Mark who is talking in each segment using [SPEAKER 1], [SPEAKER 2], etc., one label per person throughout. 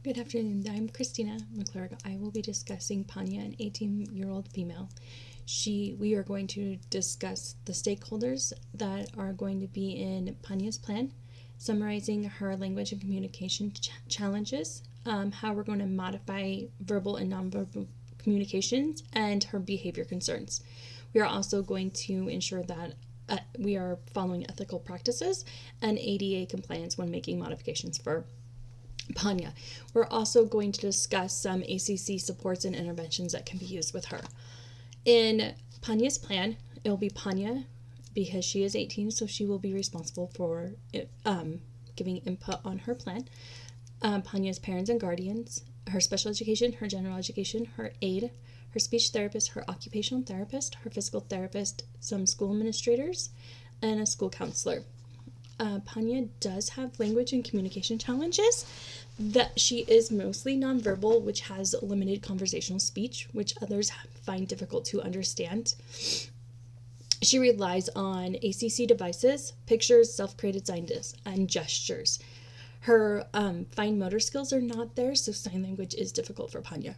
[SPEAKER 1] Good afternoon. I'm Christina McClurg. I will be discussing Panya, an 18-year-old female. We are going to discuss the stakeholders that are going to be in Panya's plan, summarizing her language and communication challenges, how we're going to modify verbal and nonverbal communications, and her behavior concerns. We are also going to ensure that we are following ethical practices and ADA compliance when making modifications for Panya. We're also going to discuss some ACC supports and interventions that can be used with her. In Panya's plan, it'll be Panya because she is 18, so she will be responsible for giving input on her plan. Panya's parents and guardians, her special education, her general education, her aide, her speech therapist, her occupational therapist, her physical therapist, some school administrators, and a school counselor. Panya does have language and communication challenges. That she is mostly nonverbal, which has limited conversational speech, which others find difficult to understand. She relies on ACC devices, pictures, self-created signs, and gestures. Her fine motor skills are not there, so sign language is difficult for Panya.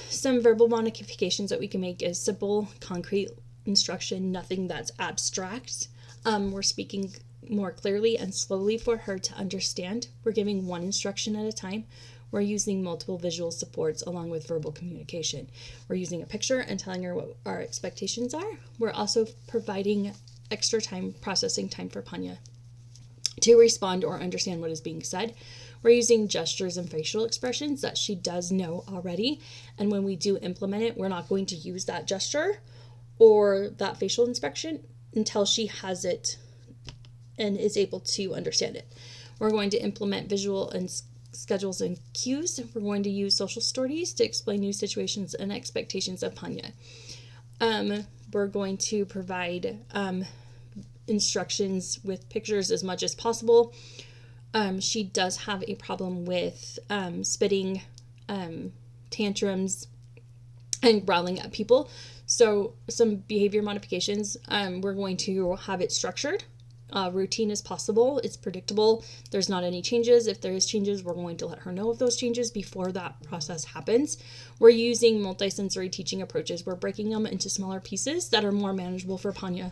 [SPEAKER 1] Some verbal modifications that we can make is simple, concrete instruction, nothing that's abstract. We're speaking more clearly and slowly for her to understand. We're giving one instruction at a time. We're using multiple visual supports along with verbal communication. We're using a picture and telling her what our expectations are. We're also providing extra time, processing time for Panya to respond or understand what is being said. We're using gestures and facial expressions that she does know already. And when we do implement it, we're not going to use that gesture or that facial inspection until she has it and is able to understand it. We're going to implement visual and schedules and cues. We're going to use social stories to explain new situations and expectations of Panya. We're going to provide instructions with pictures as much as possible. She does have a problem with spitting, tantrums, and growling at people. So some behavior modifications, we're going to have it structured. Routine as possible. It's predictable. There's not any changes. If there is changes, we're going to let her know of those changes before that process happens. We're using multisensory teaching approaches. We're breaking them into smaller pieces that are more manageable for Panya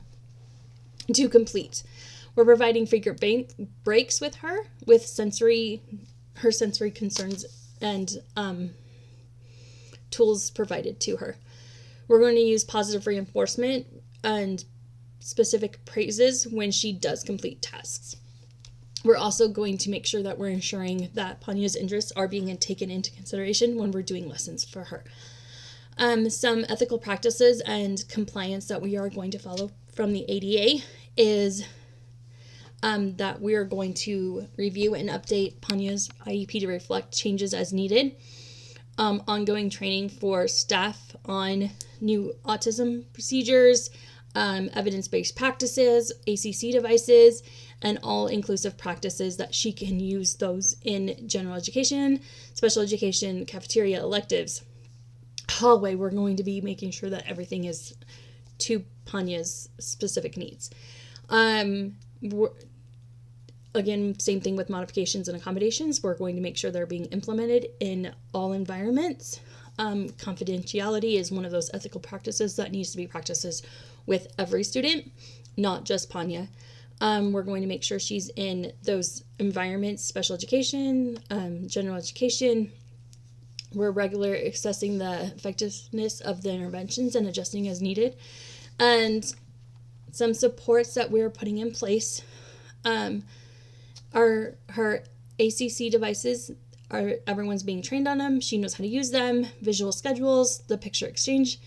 [SPEAKER 1] to complete. We're providing frequent breaks with her with her sensory concerns and tools provided to her. We're going to use positive reinforcement and specific praises when she does complete tasks. We're also going to make sure that we're ensuring that Panya's interests are being taken into consideration when we're doing lessons for her. Some ethical practices and compliance that we are going to follow from the ADA is that we are going to review and update Panya's IEP to reflect changes as needed. Ongoing training for staff on new autism procedures, evidence-based practices, ACC devices, and all-inclusive practices that she can use those in general education, special education, cafeteria, electives, hallway. We're going to be making sure that everything is to Panya's specific needs. Again, same thing with modifications and accommodations. We're going to make sure they're being implemented in all environments. Confidentiality is one of those ethical practices that needs to be practices with every student, not just Panya. We're going to make sure she's in those environments, special education, general education. We're regularly assessing the effectiveness of the interventions and adjusting as needed. And some supports that we're putting in place are her ACC devices. Everyone's being trained on them. She knows how to use them. Visual schedules, the picture exchange,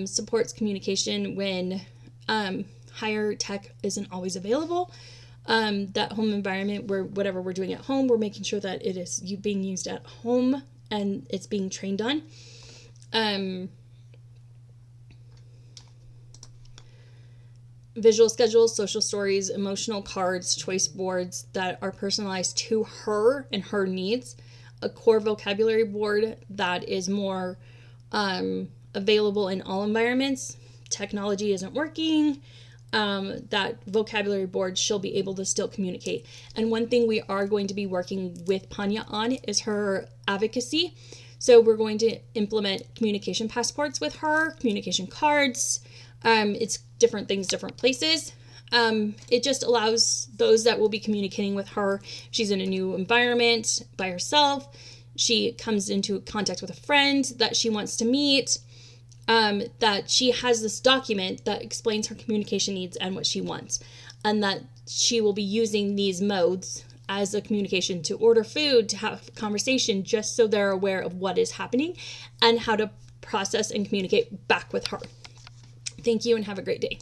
[SPEAKER 1] supports communication when higher tech isn't always available. That home environment where whatever we're doing at home, we're making sure that it is being used at home and it's being trained on. Visual schedules, social stories, emotional cards, choice boards that are personalized to her and her needs. A core vocabulary board that is more available in all environments. Technology isn't working. that vocabulary board, she'll be able to still communicate. And one thing we are going to be working with Panya on is her advocacy. So we're going to implement communication passports with her, communication cards. It's different things, different places. It just allows those that will be communicating with her. She's in a new environment by herself. She comes into contact with a friend that she wants to meet. That she has this document that explains her communication needs and what she wants, and that she will be using these modes as a communication to order food, to have conversation, just so they're aware of what is happening and how to process and communicate back with her. Thank you and have a great day.